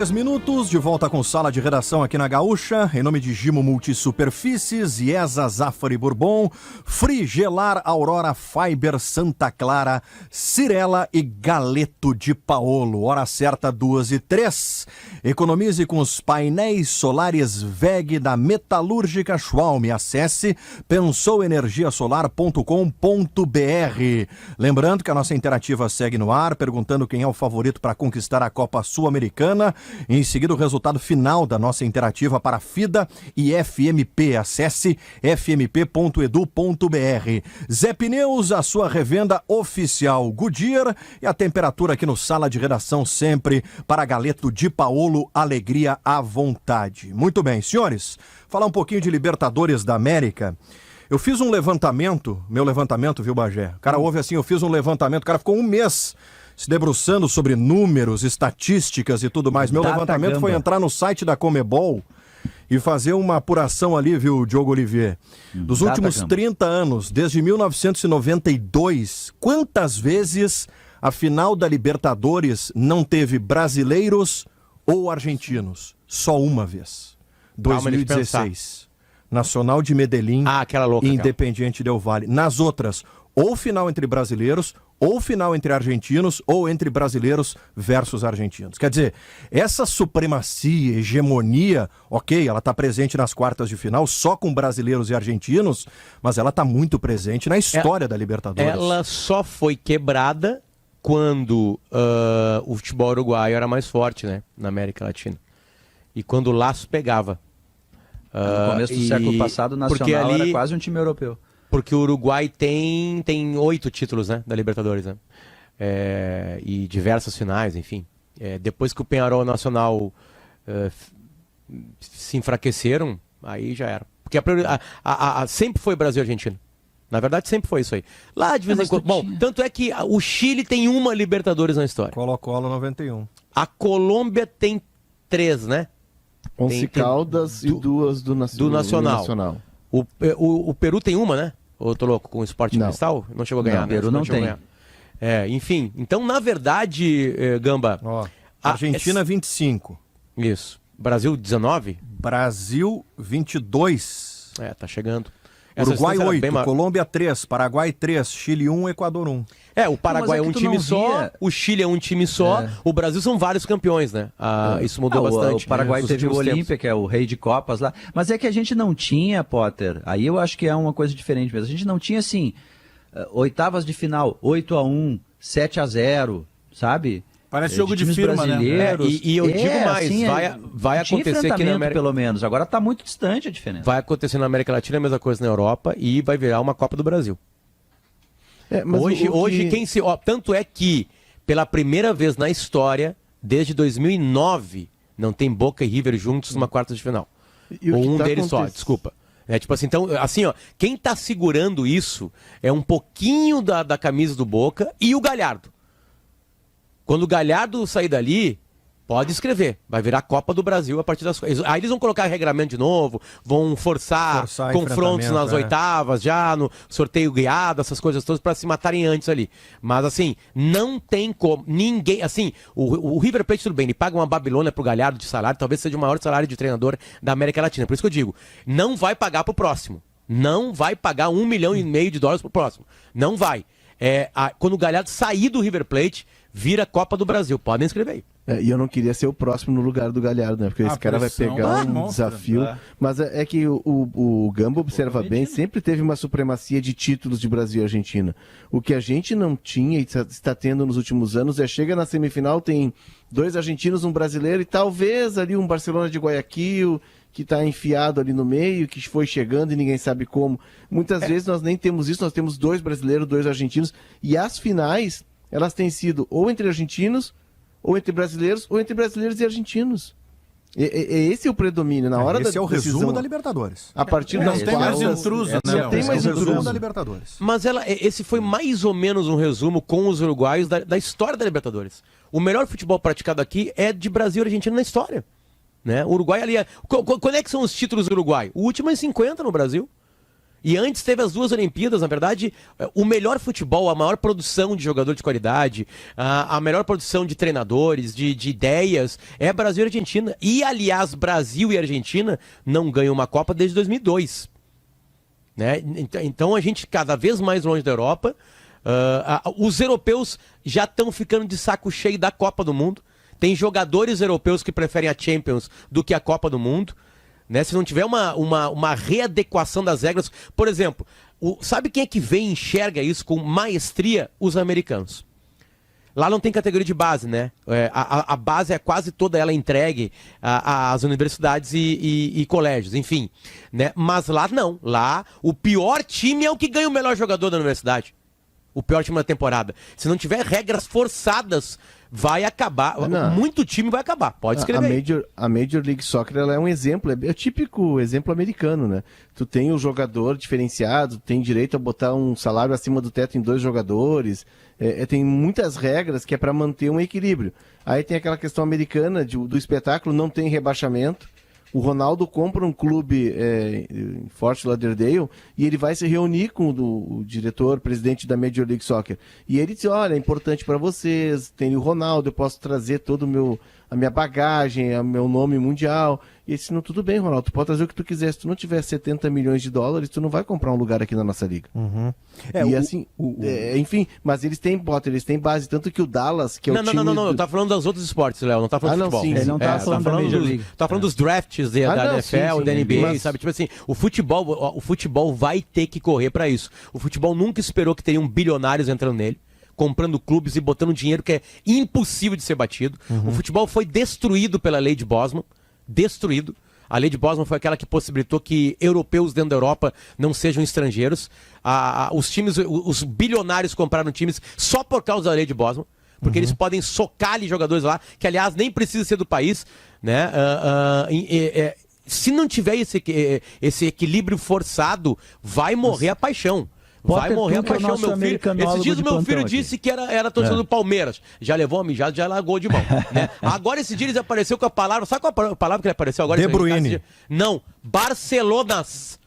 10 minutos, de volta com sala de redação aqui na Gaúcha, em nome de Gimo Multisuperfícies, IESA Zafari Bourbon, Frigelar Aurora Fiber Santa Clara, Cirela e Galeto de Paolo. Hora certa, 2h03. Economize com os painéis solares WEG da Metalúrgica Schwalm. Acesse pensouenergiasolar.com.br. Lembrando que a nossa interativa segue no ar, perguntando quem é o favorito para conquistar a Copa Sul-Americana. Em seguida, o resultado final da nossa interativa para FIDA e FMP. Acesse fmp.edu.br. Zé Pneus, a sua revenda oficial Goodyear, e a temperatura aqui no Sala de Redação sempre para Galeto de Paolo, alegria à vontade. Muito bem, senhores, falar um pouquinho de Libertadores da América. Eu fiz um levantamento, meu levantamento, viu, Bagé? O cara ouve assim, eu fiz um levantamento, o cara ficou um mês se debruçando sobre números, estatísticas e tudo mais. Meu levantamento foi entrar no site da Conmebol e fazer uma apuração ali, viu, Diogo Olivier? Dos últimos 30 anos, desde 1992, quantas vezes a final da Libertadores não teve brasileiros ou argentinos? Só uma vez. 2016. Nacional de Medellín e Independiente Del Valle. Nas outras, ou final entre brasileiros, ou final entre argentinos, ou entre brasileiros versus argentinos. Quer dizer, essa supremacia, hegemonia, ok, ela está presente nas quartas de final, só com brasileiros e argentinos, mas ela está muito presente na história da Libertadores. Ela só foi quebrada quando o futebol uruguaio era mais forte, né, na América Latina. E quando o laço pegava. No começo do século passado, o Nacional era quase um time europeu. Porque o Uruguai tem 8 títulos, né, da Libertadores, né? E diversas finais, enfim. Depois que o Peñarol e o Nacional se enfraqueceram, aí já era. Porque sempre foi Brasil e Argentina. Na verdade, sempre foi isso aí. Lá de vez em quando. Bom, tanto é que o Chile tem uma Libertadores na história. Colo-Colo 91. A Colômbia tem 3, né? 11 Caldas e 2 do Nacional. O Peru tem uma, né? Ou eu tô louco com o Sport Cristal? Não chegou a ganhar, né? O Peru não tem. Enfim, então na verdade, Gamba... Argentina 25. Isso. Brasil 19? Brasil 22. Tá chegando. Uruguai 8, Colômbia 3, Paraguai 3, Chile 1, Equador 1. O Paraguai é um time só, o Chile é um time só, o Brasil são vários campeões, né? Isso mudou bastante. O Paraguai teve o Olímpia, que é o rei de Copas lá, mas é que a gente não tinha, Potter, aí eu acho que é uma coisa diferente mesmo, a gente não tinha assim, oitavas de final, 8-1, 7-0, sabe? Parece jogo de firma, né? E eu digo mais, assim, vai acontecer aqui na América... pelo menos, agora está muito distante a diferença. Vai acontecer na América Latina a mesma coisa na Europa e vai virar uma Copa do Brasil. Hoje quem se... tanto é que, pela primeira vez na história, desde 2009, não tem Boca e River juntos numa quarta de final. Ou um deles só, desculpa. Tipo assim, então, assim, quem está segurando isso é um pouquinho da camisa do Boca e o Galhardo. Quando o Galhardo sair dali, pode escrever. Vai virar Copa do Brasil a partir das coisas. Aí eles vão colocar regramento de novo, vão forçar confrontos nas oitavas, já no sorteio guiado, essas coisas todas, para se matarem antes ali. Mas assim, não tem como. Ninguém. Assim, o River Plate, tudo bem, ele paga uma Babilônia pro Galhardo de salário, talvez seja o maior salário de treinador da América Latina. Por isso que eu digo, não vai pagar pro próximo. Não vai pagar $1,5 milhão pro próximo. Não vai. Quando o Galhardo sair do River Plate, vira Copa do Brasil. Podem escrever aí. E eu não queria ser o próximo no lugar do Galhardo, né? Porque esse cara vai pegar um desafio. Mas é que o Gamba observa bem, sempre teve uma supremacia de títulos de Brasil e Argentina. O que a gente não tinha e está tendo nos últimos anos chega na semifinal, tem 2 argentinos, um brasileiro e talvez ali um Barcelona de Guayaquil, que está enfiado ali no meio, que foi chegando e ninguém sabe como. Muitas vezes nós nem temos isso, nós temos 2 brasileiros, 2 argentinos, e as finais, elas têm sido ou entre argentinos, ou entre brasileiros e argentinos. Esse é o predomínio. Na hora esse da é o decisão, resumo da Libertadores. A partir não tem mais intruso, né? Não tem mais resumo da Libertadores. Mas esse foi mais ou menos um resumo com os uruguaios da história da Libertadores. O melhor futebol praticado aqui é de Brasil e Argentina na história. Né? O Uruguai ali quando é que são os títulos do Uruguai? O último é 50 no Brasil. E antes teve as 2 Olimpíadas, na verdade, o melhor futebol, a maior produção de jogador de qualidade, a melhor produção de treinadores, de ideias, é Brasil e Argentina. E, aliás, Brasil e Argentina não ganham uma Copa desde 2002. Né? Então a gente cada vez mais longe da Europa. Os europeus já estão ficando de saco cheio da Copa do Mundo. Tem jogadores europeus que preferem a Champions do que a Copa do Mundo. Né? Se não tiver uma readequação das regras. Por exemplo, sabe quem é que vem e enxerga isso com maestria? Os americanos. Lá não tem categoria de base, né? A base é quase toda ela entregue às universidades e colégios, enfim. Né? Mas lá não. Lá o pior time é o que ganha o melhor jogador da universidade. O pior time da temporada. Se não tiver regras forçadas, vai acabar. Não. Muito time vai acabar. Pode escrever. A Major League Soccer ela é um exemplo, é o típico exemplo americano, né? Tu tem um jogador diferenciado, tem direito a botar um salário acima do teto em 2 jogadores, tem muitas regras que é para manter um equilíbrio. Aí tem aquela questão americana do espetáculo, não tem rebaixamento. O Ronaldo compra um clube em Fort Lauderdale e ele vai se reunir com o diretor, presidente da Major League Soccer. E ele diz, olha, é importante para vocês, tem o Ronaldo, eu posso trazer todo a minha bagagem, o meu nome mundial. E ele disse, não, tudo bem, Ronaldo, tu pode trazer o que tu quiser. Se tu não tiver 70 milhões de dólares, tu não vai comprar um lugar aqui na nossa liga. Uhum. Enfim, mas eles têm base, tanto que o Dallas, que é o time... Não, eu tava falando dos outros esportes, Léo, não tá falando de futebol. Sim, ele não tá falando da Major League. Tá falando dos drafts da NFL, da NBA, sabe? Tipo assim, o futebol vai ter que correr pra isso. O futebol nunca esperou que teriam bilionários entrando nele, comprando clubes e botando dinheiro que é impossível de ser batido. O futebol foi destruído pela lei de Bosman. Destruído. A lei de Bosman foi aquela que possibilitou que europeus dentro da Europa não sejam estrangeiros. Os bilionários compraram times só por causa da lei de Bosman, porque eles podem socar ali jogadores lá, que aliás nem precisa ser do país, né? Se não tiver esse equilíbrio forçado, vai morrer a paixão. Vai morrer a paixão, meu filho. Esses dias o meu filho disse que era torcedor do Palmeiras. Já levou uma mijada, já largou de mão. Né? Agora esse dia ele apareceu com a palavra. Sabe qual a palavra que ele apareceu agora? De Bruyne. Não, Barcelonas.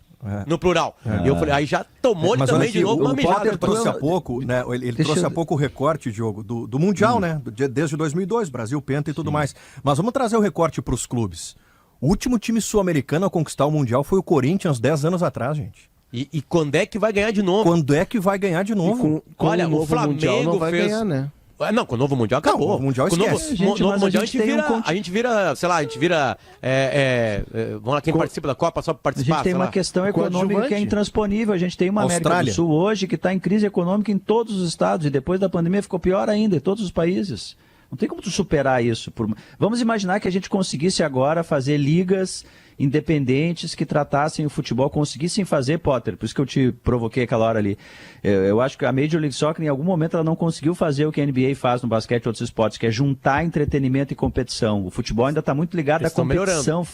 No plural. Eu falei, aí já tomou ele também de novo uma mijada. Ele trouxe há pouco, né? Ele trouxe há pouco o recorte, Diogo, do Mundial, né? Desde 2002, Brasil, Penta e tudo mais. Mas vamos trazer o recorte para os clubes. O último time sul-americano a conquistar o Mundial foi o Corinthians 10 anos atrás, gente. E quando é que vai ganhar de novo? Quando é que vai ganhar de novo? Olha, o Flamengo Mundial não vai ganhar, né? Não, com o novo Mundial acabou. Não, o Mundial esquece. Novo Mundial a gente vira, sei lá, vamos lá, quem participa da Copa só para participar. A gente tem uma questão econômica que é intransponível. A gente tem uma América do Sul hoje que está em crise econômica em todos os estados e depois da pandemia ficou pior ainda em todos os países. Não tem como tu superar isso. Vamos imaginar que a gente conseguisse agora fazer ligas independentes que tratassem o futebol, conseguissem fazer, Potter, por isso que eu te provoquei aquela hora ali. Eu acho que a Major League Soccer, em algum momento, ela não conseguiu fazer o que a NBA faz no basquete e outros esportes, que é juntar entretenimento e competição. O futebol ainda está muito ligado à competição.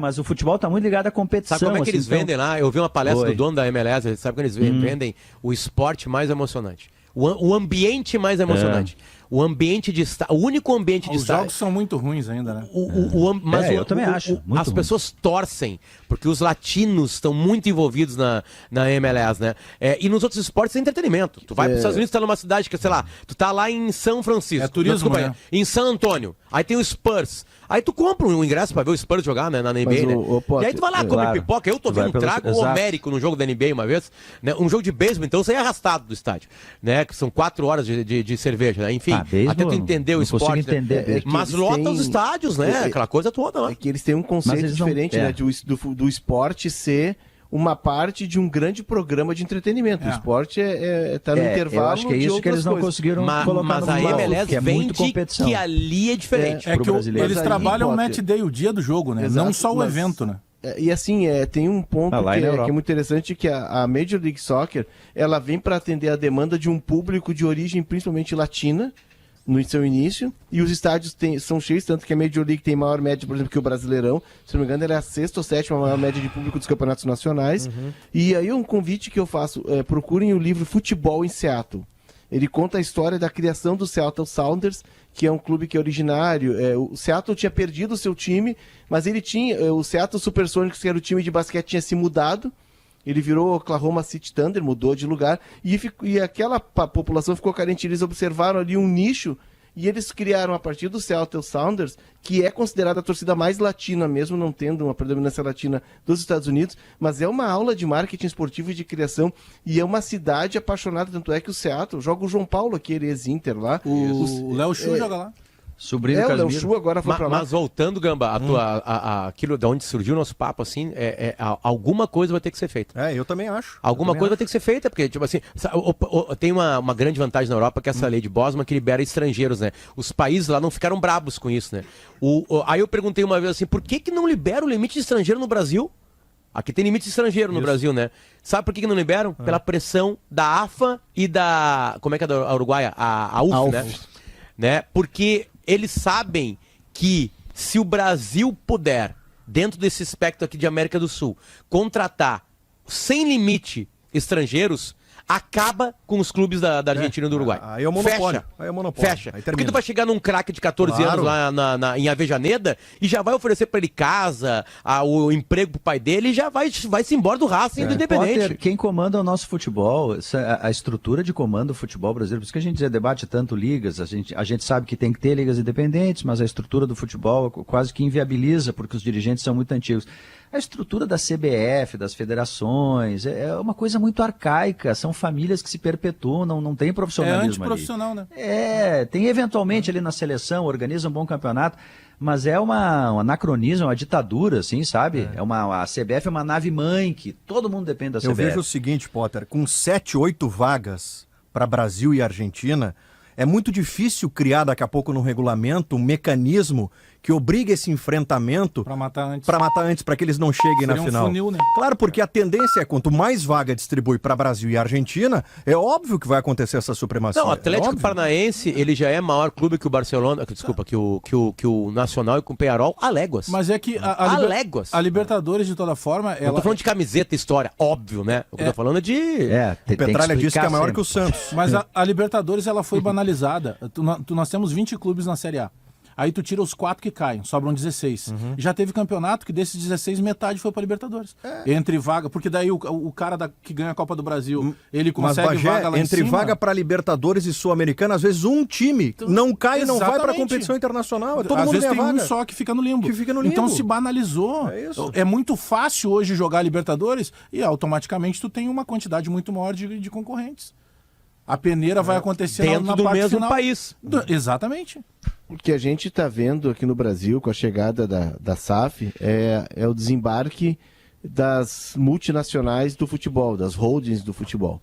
Mas o futebol está muito ligado à competição. Sabe como é que eles vendem lá? Eu vi uma palestra do dono da MLS, sabe como eles vendem o esporte mais emocionante? O ambiente mais emocionante. O ambiente de estar. O único ambiente de estar. Os jogos são muito ruins ainda, né? Mas eu também acho. As pessoas torcem, porque os latinos estão muito envolvidos na MLS, né? E nos outros esportes é entretenimento. Tu vai para os Estados Unidos, tu tá numa cidade que, sei lá, tu tá lá em São Francisco. É turismo, né? Em San Antônio. Aí tem o Spurs. Aí tu compra um ingresso pra ver o Spurs jogar, né, na NBA, né? E aí tu vai lá, come pipoca. Eu tô vendo um trago homérico no jogo da NBA uma vez, né? Um jogo de beisebol, então eu saí arrastado do estádio, né? Que são 4 horas de cerveja, né? Enfim, até tu entender o esporte. Entender. Mas lota os estádios, né? Aquela coisa toda, né? É que eles têm um conceito diferente, né? Do esporte ser uma parte de um grande programa de entretenimento. O esporte tá no intervalo. Eu acho que é isso que eles não conseguiram colocar mas a MLS vende que ali é diferente. Que eles trabalham o match day, o dia do jogo, né? Exato, não só o evento, né? E assim, tem um ponto que é muito interessante, que a Major League Soccer, ela vem para atender a demanda de um público de origem principalmente latina, no seu início, e os estádios são cheios, tanto que a Major League tem maior média, por exemplo, que o Brasileirão. Se não me engano, ela é a 6ª ou 7ª maior média de público dos campeonatos nacionais. E aí um convite que eu faço, procurem o livro Futebol em Seattle. Ele conta a história da criação do Seattle Sounders, que é um clube que é originário. O Seattle tinha perdido o seu time, mas ele tinha, o Seattle Supersonics, que era o time de basquete, tinha se mudado. ele virou Oklahoma City Thunder, mudou de lugar, e aquela população ficou carente. Eles observaram ali um nicho, e eles criaram, a partir do Seattle Sounders, que é considerada a torcida mais latina, mesmo não tendo uma predominância latina dos Estados Unidos, mas é uma aula de marketing esportivo e de criação, e é uma cidade apaixonada, tanto é que o Seattle joga o João Paulo, aquele ex-Inter lá. O Léo Chu joga lá. Sobrinho o Léo Chu agora foi pra lá. Mas voltando, Gamba, aquilo de onde surgiu o nosso papo, assim, alguma coisa vai ter que ser feita. Eu também acho. Alguma coisa vai ter que ser feita, porque, tipo assim, tem uma grande vantagem na Europa, que é essa lei de Bosman, que libera estrangeiros, né? Os países lá não ficaram brabos com isso, né? Aí eu perguntei uma vez assim, por que não libera o limite de estrangeiro no Brasil? Aqui tem limite de estrangeiro no Brasil, né? Sabe por que não liberam? Pela pressão da AFA e da... Como é que é da Uruguaia? A UF, né? Porque eles sabem que se o Brasil puder, dentro desse espectro aqui de América do Sul, contratar sem limite estrangeiros, acaba com os clubes da Argentina e do Uruguai. Aí é o monopólio. Fecha. Porque tu vai chegar num craque de 14 anos lá em Avejaneda e já vai oferecer pra ele casa, o emprego pro pai dele e já vai-se embora do Racing do Independente. Potter, quem comanda o nosso futebol, a estrutura de comando do futebol brasileiro, por isso que a gente debate tanto ligas, a gente sabe que tem que ter ligas independentes, mas a estrutura do futebol quase que inviabiliza, porque os dirigentes são muito antigos. A estrutura da CBF, das federações, é uma coisa muito arcaica, são famílias que se perpetuam, não tem profissionalismo antiprofissional, ali. Né? Tem eventualmente ali na seleção, organiza um bom campeonato, mas é um anacronismo, uma ditadura, assim, sabe? A CBF é uma nave-mãe que todo mundo depende da CBF. Eu vejo o seguinte, Potter, com 7, 8 vagas para Brasil e Argentina, é muito difícil criar daqui a pouco no regulamento um mecanismo que obrigue esse enfrentamento para matar antes, para que eles não cheguem na final. Funil, né? Claro, porque a tendência é quanto mais vaga distribui para Brasil e Argentina, é óbvio que vai acontecer essa supremacia. Não, o Atlético Paranaense, ele já é maior clube que o Barcelona, que o Nacional e com o Peñarol, a léguas. Mas é que a Libertadores, de toda forma... Não tô falando de camiseta, história, óbvio, né? O que eu tô falando é de... O Petralha disse que é maior que o Santos. Mas a Libertadores, ela foi banalizada. Nós temos 20 clubes na Série A. Aí tu tira os 4 que caem, sobram 16. Já teve campeonato que desses 16, metade foi pra Libertadores. Entre vaga, porque daí o cara que ganha a Copa do Brasil, ele consegue vaga lá em cima. Entre vaga pra Libertadores e Sul-Americana, às vezes um time não cai e não vai pra competição internacional. Todo às mundo vezes tem vaga. Um só que fica no limbo. Então se banalizou. É muito fácil hoje jogar Libertadores e automaticamente tu tem uma quantidade muito maior de concorrentes. A peneira vai acontecer dentro do mesmo final. País. Exatamente. O que a gente está vendo aqui no Brasil com a chegada da SAF é o desembarque das multinacionais do futebol, das holdings do futebol.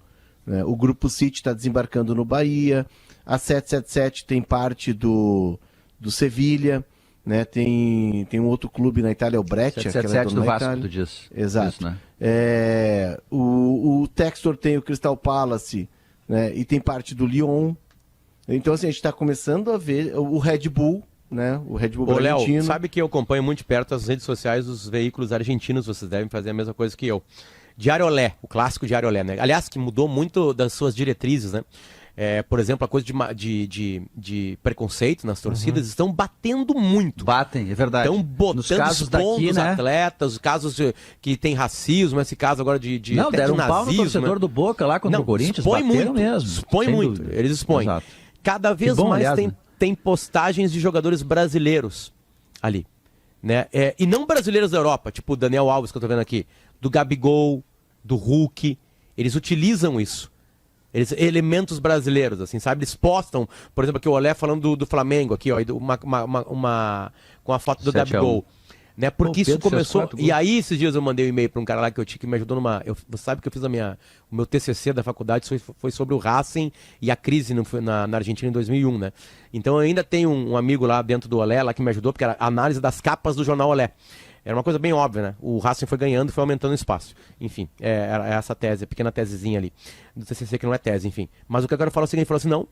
O Grupo City está desembarcando no Bahia, a 777 tem parte do Sevilha, né? Tem um outro clube na Itália, o Breccia. 777 do Vasco, tu diz. Exato. Isso, né? O Textor tem o Crystal Palace, né? E tem parte do Lyon. Então, assim, a gente está começando a ver o Red Bull, né? O Red Bull Bragantino. Léo, sabe que eu acompanho muito de perto as redes sociais dos veículos argentinos, vocês devem fazer a mesma coisa que eu. Diário Olé, o clássico Diário Olé, né? Aliás, que mudou muito das suas diretrizes, né? Por exemplo, a coisa de preconceito nas torcidas estão batendo muito. Batem, é verdade. Estão botando nos casos daqui, os né? atletas, os casos que tem racismo, esse caso agora de não, até deram de um pau no nazismo, torcedor do Boca lá contra o Corinthians, expõe bateram muito, mesmo. Expõe muito, dúvida. eles expõem. Exato. Cada vez bom, mais aliás, tem postagens de jogadores brasileiros ali, né? E não brasileiros da Europa, tipo o Daniel Alves que eu tô vendo aqui, do Gabigol, do Hulk, eles utilizam isso. Elementos brasileiros, assim, sabe? Eles postam, por exemplo, aqui o Olé falando do Flamengo, aqui, ó, com a foto do Gabigol. Né? Porque isso começou. E aí, esses dias eu mandei um e-mail para um cara lá que me ajudou numa. Você sabe que eu fiz o meu TCC da faculdade foi sobre o Racing e a crise na Argentina em 2001, né? Então eu ainda tenho um amigo lá dentro do Olé lá que me ajudou, porque era a análise das capas do jornal Olé. Era uma coisa bem óbvia, né? O Racing foi ganhando e foi aumentando o espaço. Enfim, era essa tese, a pequena tesezinha ali do TCC, que não é tese, enfim. Mas o que eu quero falar é o seguinte, ele falou assim, não,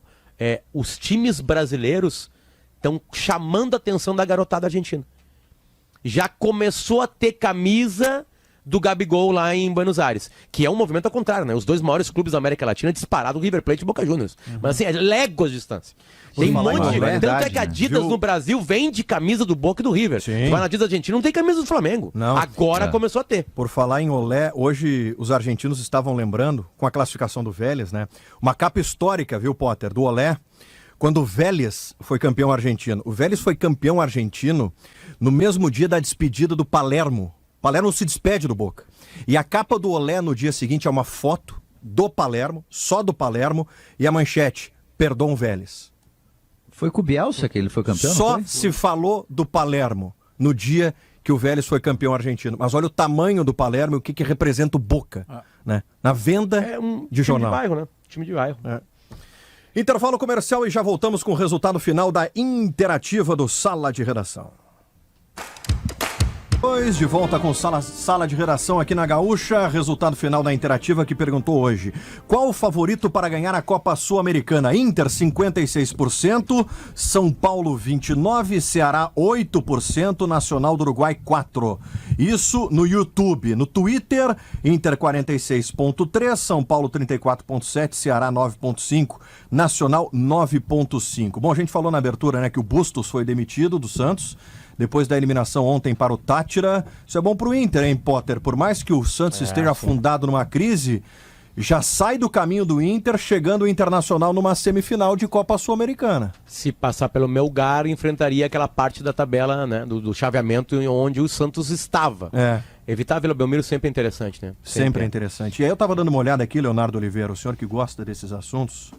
os times brasileiros estão chamando a atenção da garotada argentina. Já começou a ter camisa do Gabigol lá em Buenos Aires, que é um movimento ao contrário, né? Os dois maiores clubes da América Latina disparado, o River Plate e Boca Juniors. Mas assim, é léguas de distância. Tem um monte de... Tanto é que a Adidas no Brasil vende camisa do Boca e do River. Sim. Tu vai na Adidas Argentina, não tem camisa do Flamengo. Não. Agora começou a ter. Por falar em Olé, hoje os argentinos estavam lembrando, com a classificação do Vélez, né? Uma capa histórica, viu, Potter, do Olé, quando o Vélez foi campeão argentino. O Vélez foi campeão argentino no mesmo dia da despedida do Palermo. Palermo se despede do Boca. E a capa do Olé no dia seguinte é uma foto do Palermo, só do Palermo, e a manchete, Perdão Vélez. Foi com o Bielsa que ele foi campeão? Só se falou do Palermo no dia que o Vélez foi campeão argentino. Mas olha o tamanho do Palermo e o que representa o Boca, né? Na venda de jornal. Time de bairro, né? Time de bairro. Intervalo comercial e já voltamos com o resultado final da interativa do Sala de Redação. De volta com sala de redação aqui na Gaúcha, resultado final da interativa que perguntou hoje: qual o favorito para ganhar a Copa Sul-Americana? Inter 56%, São Paulo 29%, Ceará 8%, Nacional do Uruguai 4%. Isso no YouTube. No Twitter, Inter 46,3%, São Paulo 34,7%, Ceará 9,5%, Nacional 9,5%. Bom, a gente falou na abertura, né, que o Bustos foi demitido do Santos depois da eliminação ontem para o Tátira. Isso é bom para o Inter, hein, Potter? Por mais que o Santos esteja afundado numa crise, já sai do caminho do Inter, chegando o Internacional numa semifinal de Copa Sul-Americana. Se passar pelo Melgar, enfrentaria aquela parte da tabela, né, do chaveamento onde o Santos estava. Evitar Vila Belmiro sempre é interessante, né? Sempre é interessante. E aí eu estava dando uma olhada aqui, Leonardo Oliveira, o senhor que gosta desses assuntos.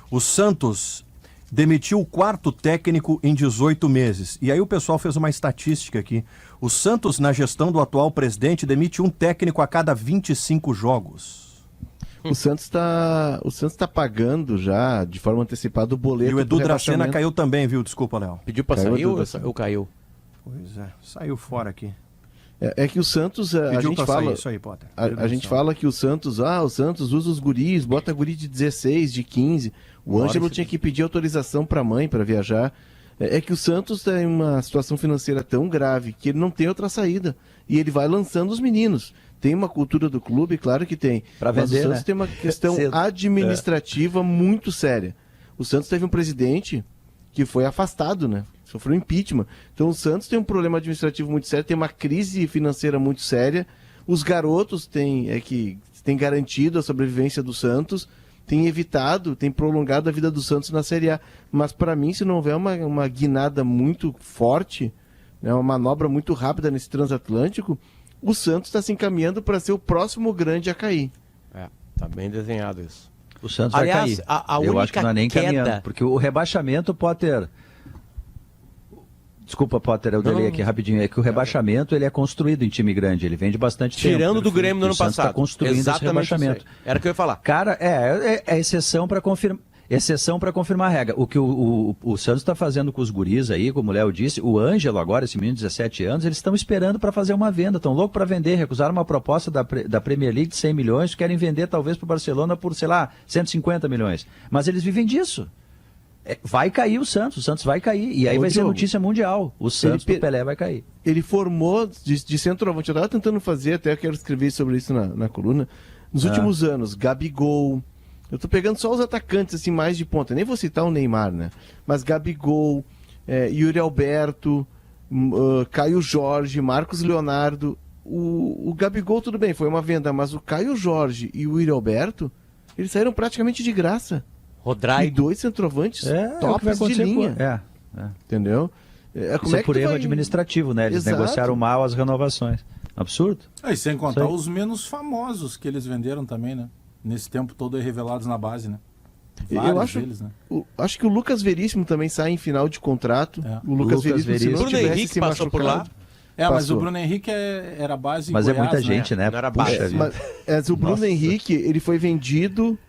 O Santos demitiu o 4º técnico em 18 meses. E aí o pessoal fez uma estatística aqui. O Santos, na gestão do atual presidente, demite um técnico a cada 25 jogos. O Santos está pagando já, de forma antecipada, o boleto. E o Edu Dracena caiu também, viu? Desculpa, Léo. Pediu para sair ou caiu? Pois é, saiu fora aqui. É que o Santos, a gente fala, isso aí, Potter. A gente fala que o Santos usa os guris, bota guri de 16, de 15. O Ângelo tinha que pedir autorização para a mãe para viajar. É que o Santos tem uma situação financeira tão grave que ele não tem outra saída. E ele vai lançando os meninos. Tem uma cultura do clube, claro que tem. Para vender, mas o Santos, né? tem uma questão administrativa muito séria. O Santos teve um presidente que foi afastado, né? Sofreu impeachment. Então o Santos tem um problema administrativo muito sério, tem uma crise financeira muito séria. Os garotos têm garantido a sobrevivência do Santos, têm evitado, têm prolongado a vida do Santos na Série A. Mas para mim, se não houver uma guinada muito forte, né, uma manobra muito rápida nesse transatlântico, o Santos está se encaminhando para ser o próximo grande a cair. Tá bem desenhado isso. O Santos Aliás, vai cair. a Eu única acho que não é nem queda... caminhando, porque o rebaixamento, Potter... Desculpa, Potter, eu delei aqui rapidinho. É que o rebaixamento ele é construído em time grande, ele vem de bastante tempo. Tirando do Grêmio no ano passado. Está construindo esse rebaixamento. Era o que eu ia falar. Cara, é exceção para confirmar. Exceção para confirmar a regra. O que o Santos está fazendo com os guris aí, como o Léo disse, o Ângelo agora, esse menino de 17 anos, eles estão esperando para fazer uma venda, estão loucos para vender, recusaram uma proposta da Premier League de 100 milhões, querem vender talvez para o Barcelona por, sei lá, 150 milhões. Mas eles vivem disso. Vai cair o Santos vai cair, e aí vai ser notícia mundial, o Santos do Pelé vai cair. Ele formou de centroavante, eu estava tentando fazer, até quero escrever sobre isso na coluna, nos últimos anos, Gabigol, eu tô pegando só os atacantes assim mais de ponta, nem vou citar o Neymar, né? Mas Gabigol, Yuri Alberto, Caio Jorge, Marcos Leonardo, o Gabigol tudo bem, foi uma venda, mas o Caio Jorge e o Yuri Alberto, eles saíram praticamente de graça. Rodrigo. E 2 centroavantes tops de linha. Entendeu? Isso é por erro administrativo, né? Eles negociaram mal as renovações. Absurdo. E sem contar os menos famosos que eles venderam também, né? Nesse tempo todo aí revelados na base, né? Eu acho, deles, né? Acho que o Lucas Veríssimo também sai em final de contrato. O Lucas Veríssimo, se não Bruno tivesse Henrique se passou por lá. Mas o Bruno Henrique era base Mas Goiás, é muita gente, né? Não era baixa. Mas o Bruno Henrique, ele foi vendido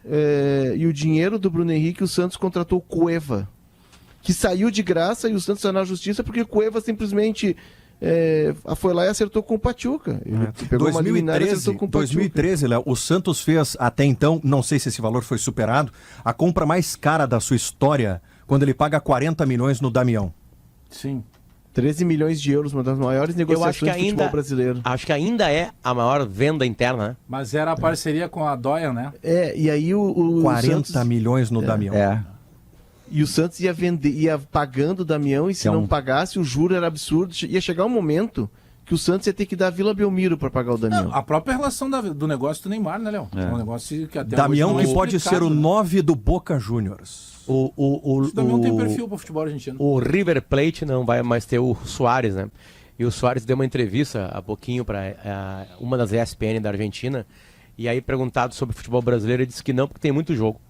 e o dinheiro do Bruno Henrique, o Santos contratou o Cueva, que saiu de graça e o Santos saiu na justiça porque o Cueva simplesmente foi lá e acertou com o Pachuca. Ele pegou 2013, uma liminar e acertou com o Pachuca. 2013, Léo, o Santos fez até então, não sei se esse valor foi superado, a compra mais cara da sua história, quando ele paga 40 milhões no Damião. Sim. 13 milhões de euros, uma das maiores negociações do futebol brasileiro. Acho que ainda é a maior venda interna, né? Mas era a parceria com a Doia, né? E aí o 40 Santos... milhões no Damião. E o Santos ia pagando o Damião, e se não pagasse, o juro era absurdo. Ia chegar um momento que o Santos ia ter que dar a Vila Belmiro para pagar o Damião. Não, a própria relação do negócio do Neymar, né, Léo? É um negócio que até Damião hoje não que pode ser o 9 do Boca Juniors. O Damião tem perfil para o futebol argentino. O River Plate não vai mais ter o Suárez, né? E o Suárez deu uma entrevista há pouquinho para uma das ESPN da Argentina, e aí perguntado sobre futebol brasileiro, ele disse que não, porque tem muito jogo.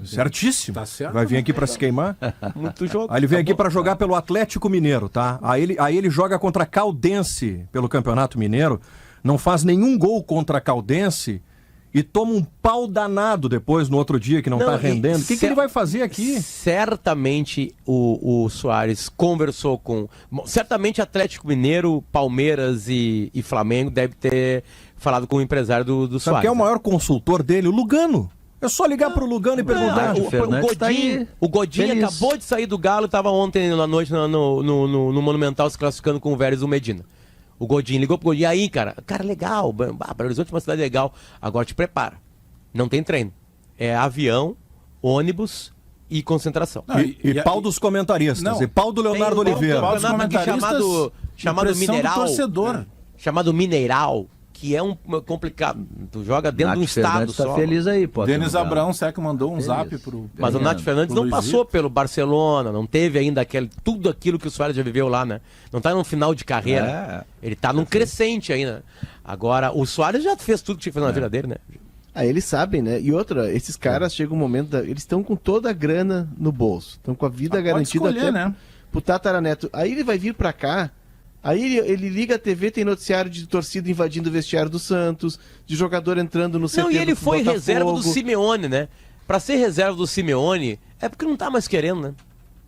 Certíssimo. Tá certo, vai vir aqui para se queimar. Muito jogo. Aí ele vem aqui para jogar pelo Atlético Mineiro, tá? Aí ele joga contra a Caldense pelo Campeonato Mineiro, não faz nenhum gol contra a Caldense e toma um pau danado depois no outro dia que não tá rendendo. O que ele vai fazer aqui? Certamente o Suárez conversou com... Certamente Atlético Mineiro, Palmeiras e Flamengo deve ter falado com o empresário do Suárez. Sabe quem é o maior consultor dele? O Lugano. É só ligar pro Lugano e perguntar. O Godinho acabou de sair do Galo e estava ontem na noite no Monumental se classificando com o Vélez do Medina. O Godinho ligou pro Godinho. Aí, cara, legal. Belo Horizonte é uma cidade legal. Agora te prepara. Não tem treino. É avião, ônibus e concentração. Não, e pau dos comentaristas. Não. E pau do Leonardo Oliveira. Pau dos comentaristas chamado Mineral. Torcedor. Chamado Mineral. Que é complicado. Tu joga dentro de um estado só. Tá feliz aí, pô. Denis Abrão, será que mandou um zap pro... Mas o Nath Fernandes não passou pelo Barcelona, não teve ainda tudo aquilo que o Suárez já viveu lá, né? Não tá no final de carreira. Ele tá num crescente ainda. Agora, o Suárez já fez tudo que tinha que fazer na vida dele, né? Eles sabem, né? E outra, esses caras chegam um momento... Eles estão com toda a grana no bolso. Estão com a vida garantida escolher, até pro Tataraneto. Aí ele vai vir pra cá. Aí ele liga a TV, tem noticiário de torcida invadindo o vestiário do Santos, de jogador entrando no CT Não, e ele foi Botafogo. Reserva do Simeone, né? Pra ser reserva do Simeone, é porque não tá mais querendo, né?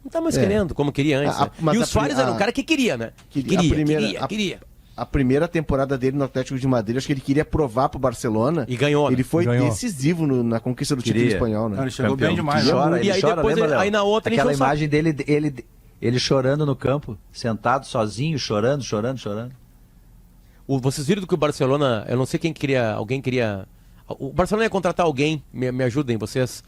Não tá mais querendo, como queria antes. Né? E o Suárez era um cara que queria, né? Queria. A primeira temporada dele no Atlético de Madrid, acho que ele queria provar pro Barcelona. E ganhou. Ele foi decisivo na conquista do título espanhol, né? Ele chegou bem demais. E aí depois, aí na outra... Aquela imagem dele... Ele chorando no campo, sentado sozinho, chorando. Vocês viram que o Barcelona, eu não sei quem queria, alguém queria... O Barcelona ia contratar alguém, me ajudem vocês.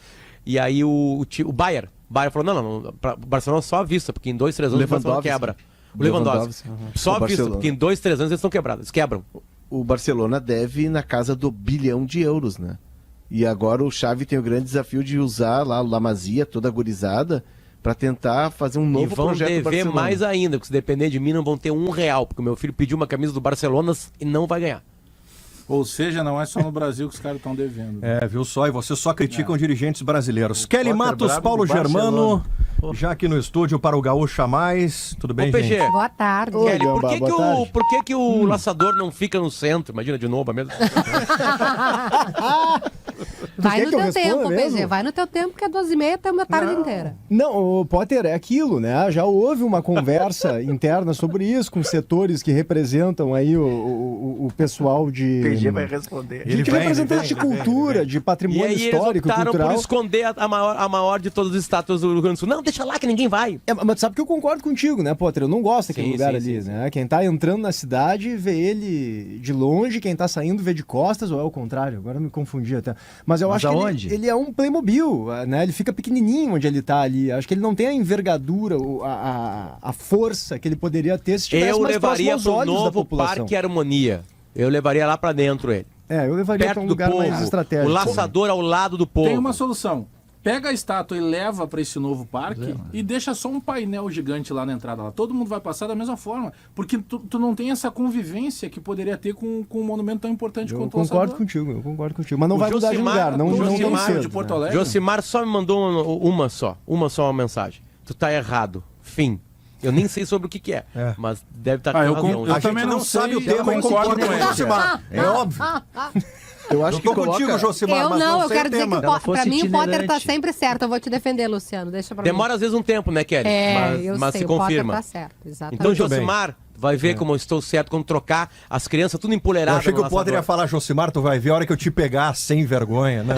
E aí o Bayern falou, não, o Barcelona só à vista, porque em 2, 3 anos o Barcelona quebra. O Lewandowski. Só à vista, porque em 2, 3 anos eles estão quebrados, eles quebram. O Barcelona deve na casa do 1 bilhão de euros, né? E agora o Xavi tem o grande desafio de usar lá o La Masia, toda agorizada, para tentar fazer um novo projeto do Barcelona. E vão dever mais ainda, porque se depender de mim não vão ter R$1, porque o meu filho pediu uma camisa do Barcelona e não vai ganhar. Ou seja, não é só no Brasil que os caras estão devendo. Viu só? E vocês só criticam dirigentes brasileiros. Kelly Matos, Paulo Germano, já aqui no estúdio para o Gaúcha Mais. Tudo bem, PG, gente? Boa tarde. Kelly, por que o laçador não fica no centro? Imagina de novo a mesma... Vai no teu tempo, PG. Vai no teu tempo, que é 12h30 até uma tarde inteira. Não, Potter, é aquilo, né? Já houve uma conversa interna sobre isso, com setores que representam aí o pessoal de... PG vai responder. De representantes de cultura, de patrimônio histórico, eles optaram cultural. por esconder a maior de todas as estátuas do Rio Grande do Sul. Não, deixa lá que ninguém vai. Mas sabe que eu concordo contigo, né, Potter? Eu não gosto daquele lugar ali, né? Quem tá entrando na cidade vê ele de longe, quem tá saindo vê de costas, ou é o contrário? Agora eu me confundi até. Mas eu acho que ele é um Playmobil, né? Ele fica pequenininho onde ele tá ali. Acho que ele não tem a envergadura, a força que ele poderia ter se tivesse mais próximo aos olhos da população. Eu levaria pro novo Parque Harmonia. Eu levaria lá pra dentro ele. Eu levaria pra um lugar mais estratégico. O laçador ao lado do povo. Tem uma solução. Pega a estátua e leva para esse novo parque e deixa só um painel gigante lá na entrada. Lá. Todo mundo vai passar da mesma forma. Porque tu não tem essa convivência que poderia ter com um monumento tão importante quanto o laçador. Eu concordo contigo. Mas não vai mudar de lugar. Não tão cedo. De Porto Alegre. Josimar só me mandou uma mensagem. Tu tá errado. Fim. Eu nem sei sobre o que é, mas deve estar com razão. Eu também não sabe o tema, eu concordo com ele. Josimar. É óbvio. Eu acho que contigo, Josimar, eu mas não eu quero dizer que pra mim o Potter tá itinerante. sempre certo. Eu vou te defender, Luciano. Deixa pra mim. Demora às vezes um tempo, né, Kelly? Eu mas sei, se confirma. O Potter tá certo, exatamente. Então, Josimar, vai ver como eu estou certo quando trocar as crianças tudo empoleirado. Eu achei que o Potter ia falar, Josimar, tu vai ver a hora que eu te pegar sem vergonha. Não.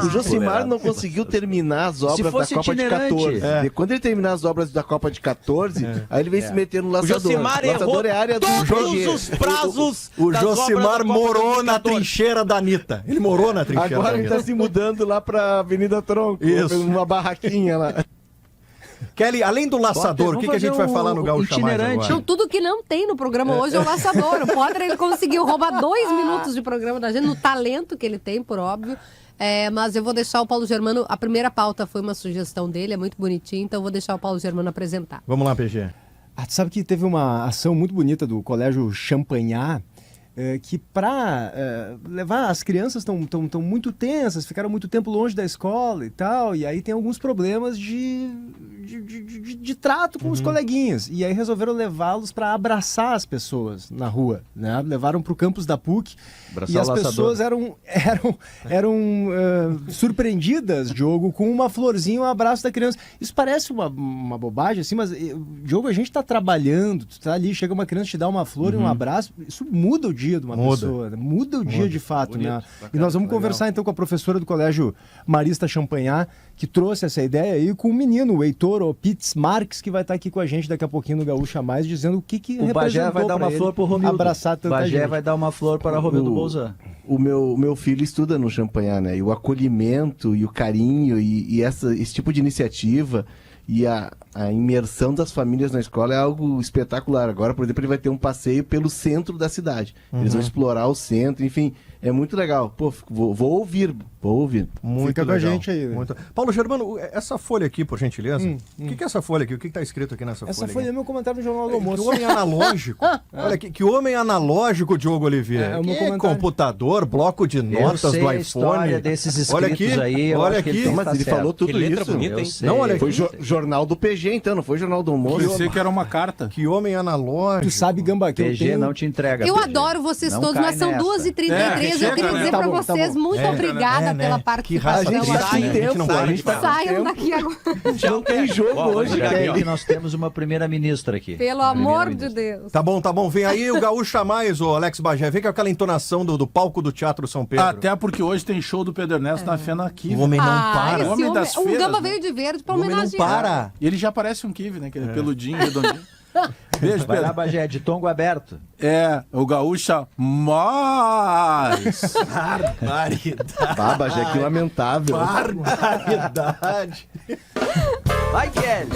O Josimar não conseguiu terminar as obras da Copa de 14. E quando ele terminar as obras da Copa de 14, aí ele vem se meter no laçador. O Josimar laçador é a área do todos os prazos. O Josimar morou na trincheira da Anitta. Ele morou na trincheira Agora da ele Anitta. tá se mudando lá pra Avenida Tronco. Isso. Uma barraquinha lá. Kelly, além do laçador, o que a gente vai falar no Gaúcha Mais agora? Então, tudo que não tem no programa hoje é o laçador. O Potter, ele conseguiu roubar 2 minutos de programa da gente, no talento que ele tem, por óbvio. Mas eu vou deixar o Paulo Germano, a primeira pauta foi uma sugestão dele, é muito bonitinho, então eu vou deixar o Paulo Germano apresentar. Vamos lá, PG. Tu sabe que teve uma ação muito bonita do Colégio Champagnat, que para levar as crianças estão muito tensas, ficaram muito tempo longe da escola e tal, e aí tem alguns problemas de trato com os coleguinhas, e aí resolveram levá-los para abraçar as pessoas na rua, né? Levaram para o campus da PUC, e as pessoas eram surpreendidas, Diogo, com uma florzinha, um abraço da criança. Isso parece uma bobagem, assim, mas, Diogo, a gente está trabalhando, tu tá ali, chega uma criança, te dá uma flor e um abraço, isso muda o dia de uma pessoa, né? Muda o dia de fato, bonito, né? E nós vamos conversar então com a professora do Colégio Marista Champagnat, que trouxe essa ideia aí, com o menino, o Heitor Opitz Marques, que vai estar aqui com a gente daqui a pouquinho no Gaúcha Mais, dizendo o que o Bagé vai dar uma flor pro Romildo. Abraçar tanta Bagé gente. vai dar uma flor para Romildo Bolzan. O meu filho estuda no Champagnat, né? E o acolhimento e o carinho e esse tipo de iniciativa e a imersão das famílias na escola é algo espetacular. Agora, por exemplo, ele vai ter um passeio pelo centro da cidade. Eles vão explorar o centro, enfim, é muito legal. Pô, vou ouvir. Muito Fica legal. com a gente aí. Né? Muito... Paulo Germano, essa folha aqui, por gentileza, o que é essa folha aqui? O que está escrito aqui nessa folha? Essa folha aqui? é meu comentário no Jornal do Almoço. Que homem analógico. Olha, que homem analógico, Diogo Oliveira. o meu Que comentário. computador, bloco de notas do a iPhone. história desses escritos Olha aqui, aí. olha aqui. Mas ele falou tudo Que letra isso. bonita, hein? Não, olha Foi aqui. jornal do PG, então, não foi jornal do almoço. Pensei que era uma carta. Que homem analógico. Tu sabe, Gamba, que eu PG tenho... não te entrega. Eu PG. adoro vocês Não todos, cai mas são nessa. 2h33. Eu queria dizer Tá pra bom, tá vocês, bom. muito obrigada pela participação. raça A gente tá triste, com né? A gente tempo, não pode a gente tá com Saiam tempo. daqui agora. Não tem jogo hoje, Ainda bem Kelly. que nós temos uma primeira-ministra aqui. Pelo amor de Deus. Tá bom. Vem aí o Gaúcha Mais, o Alex Bagé. Vem com aquela entonação do palco do Teatro São Pedro. Até porque hoje tem show do Pedro Ernesto na Fena aqui. O homem não para. esse Homem homem, das o feiras, Gamba né? veio de verde pra O homem não homenagear. para. E ele já parece um kiwi, né? Aquele peludinho, redondinho. Beijo, Vai lá, Pedro. Bagé, de tongo aberto. O Gaúcha Mais. Barbaridade. Bagé, que lamentável. Barbaridade. Vai, Kelly!